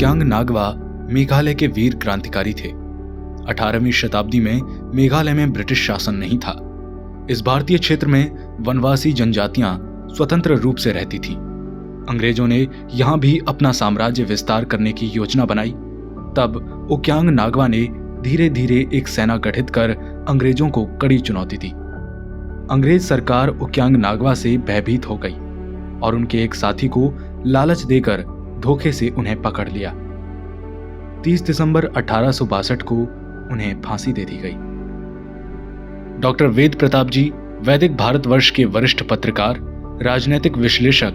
ओक्यांग नागवा मेघालय के वीर क्रांतिकारी थे। 18वीं शताब्दी में मेघालय में ब्रिटिश शासन नहीं था। इस भारतीय क्षेत्र में वनवासी जनजातियां स्वतंत्र रूप से रहती थीं। अंग्रेजों ने यहां भी अपना साम्राज्य विस्तार करने की योजना बनाई। तब ओक्यांग नागवा ने धीरे धीरे एक सेना गठित कर अंग्रेजों को कड़ी चुनौती दी। अंग्रेज सरकार ओक्यांग नागवा से भयभीत हो गई और उनके एक साथी को लालच देकर धोखे से उन्हें पकड़ लिया। 30 दिसंबर 1862 को उन्हें फांसी दे दी गई। डॉक्टर वेद प्रताप जी वैदिक भारतवर्ष के वरिष्ठ पत्रकार, राजनीतिक विश्लेषक,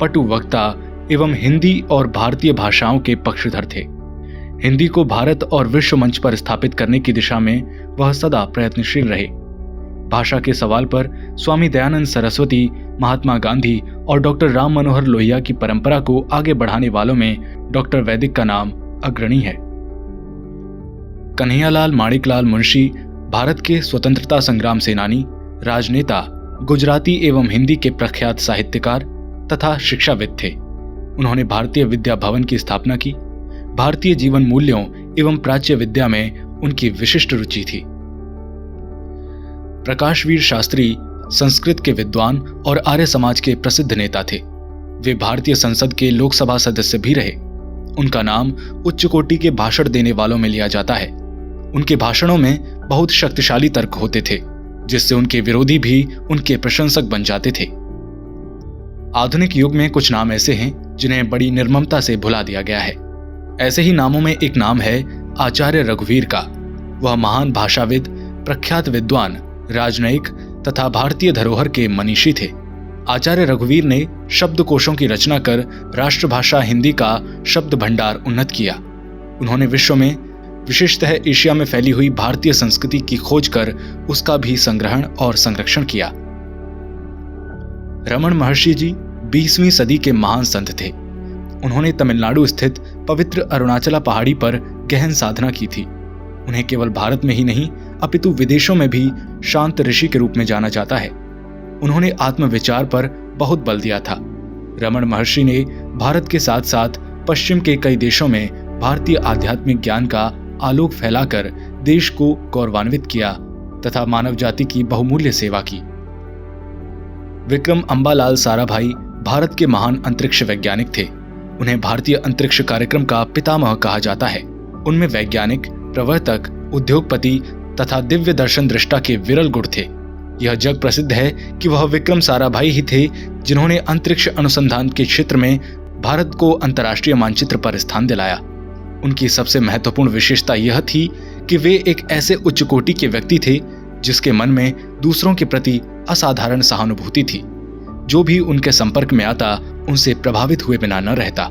पटु वक्ता एवं हिंदी और भारतीय भाषाओं के पक्षधर थे। हिंदी को भारत और विश्व मंच पर स्थापित करने की दिशा में वह सदा प्रयत्नशील रहे। भाषा के सवाल पर स्वामी दयानंद सरस्वती, महात्मा गांधी और डॉक्टर राम मनोहर लोहिया की परंपरा को आगे बढ़ाने वालों में डॉक्टर वैदिक का नाम अग्रणी है। कन्हैयालाल माणिकलाल मुंशी भारत के स्वतंत्रता संग्राम सेनानी, राजनेता, गुजराती एवं हिंदी के प्रख्यात साहित्यकार तथा शिक्षाविद थे। उन्होंने भारतीय विद्या भवन की स्थापना की। भारतीय जीवन मूल्यों एवं प्राच्य विद्या में उनकी विशिष्ट रुचि थी। प्रकाशवीर शास्त्री संस्कृत के विद्वान और आर्य समाज के प्रसिद्ध नेता थे। वे भारतीय संसद के लोकसभा सदस्य भी रहे। उनका नाम उच्च कोटि के भाषण देने वालों में लिया जाता है। उनके भाषणों में बहुत शक्तिशाली तर्क होते थे, जिससे उनके विरोधी भी उनके प्रशंसक बन जाते थे। आधुनिक युग में कुछ नाम ऐसे हैं जिन्हें बड़ी निर्ममता से भुला दिया गया है। ऐसे ही नामों में एक नाम है आचार्य रघुवीर का। वह महान भाषाविद, प्रख्यात विद्वान, राजनयिक तथा भारतीय धरोहर के मनीषी थे। आचार्य रघुवीर ने शब्दकोशों की रचना कर राष्ट्रभाषा हिंदी का शब्द भंडार उन्नत किया। उन्होंने विश्व में, विशेषतः एशिया में फैली हुई भारतीय संस्कृति की खोज कर उसका भी संग्रहण और संरक्षण किया। रमण महर्षि जी 20वीं सदी के महान संत थे। उन्होंने तमिलनाडु स्थित पवित्र अरुणाचला पहाड़ी पर गहन साधना की थी। उन्हें केवल भारत में ही नहीं अपितु विदेशों में भी शांत ऋषि के रूप में जाना जाता है। उन्होंने आत्मविचार पर बहुत बल दिया था। रमण महर्षि ने भारत के साथ साथ पश्चिम के कई देशों में भारतीय आध्यात्मिक ज्ञान का आलोक फैलाकर देश को गौरवान्वित किया तथा मानव जाति की बहुमूल्य सेवा की। विक्रम अम्बालाल साराभाई भारत के महान अंतरिक्ष वैज्ञानिक थे। उन्हें भारतीय अंतरिक्ष कार्यक्रम का पितामह कहा जाता है। उनमें वैज्ञानिक, प्रवर्तक, उद्योगपति तथा दिव्य दर्शन दृष्टा के विरल गुण थे। यह जग प्रसिद्ध है कि वह विक्रम साराभाई ही थे जिन्होंने अंतरिक्ष अनुसंधान के क्षेत्र में भारत को अंतर्राष्ट्रीय मानचित्र पर स्थान दिलाया। उनकी सबसे महत्वपूर्ण विशेषता यह थी कि वे एक ऐसे उच्च कोटि के व्यक्ति थे जिसके मन में दूसरों के प्रति असाधारण सहानुभूति थी। जो भी उनके संपर्क में आता उनसे प्रभावित हुए बिना न रहता।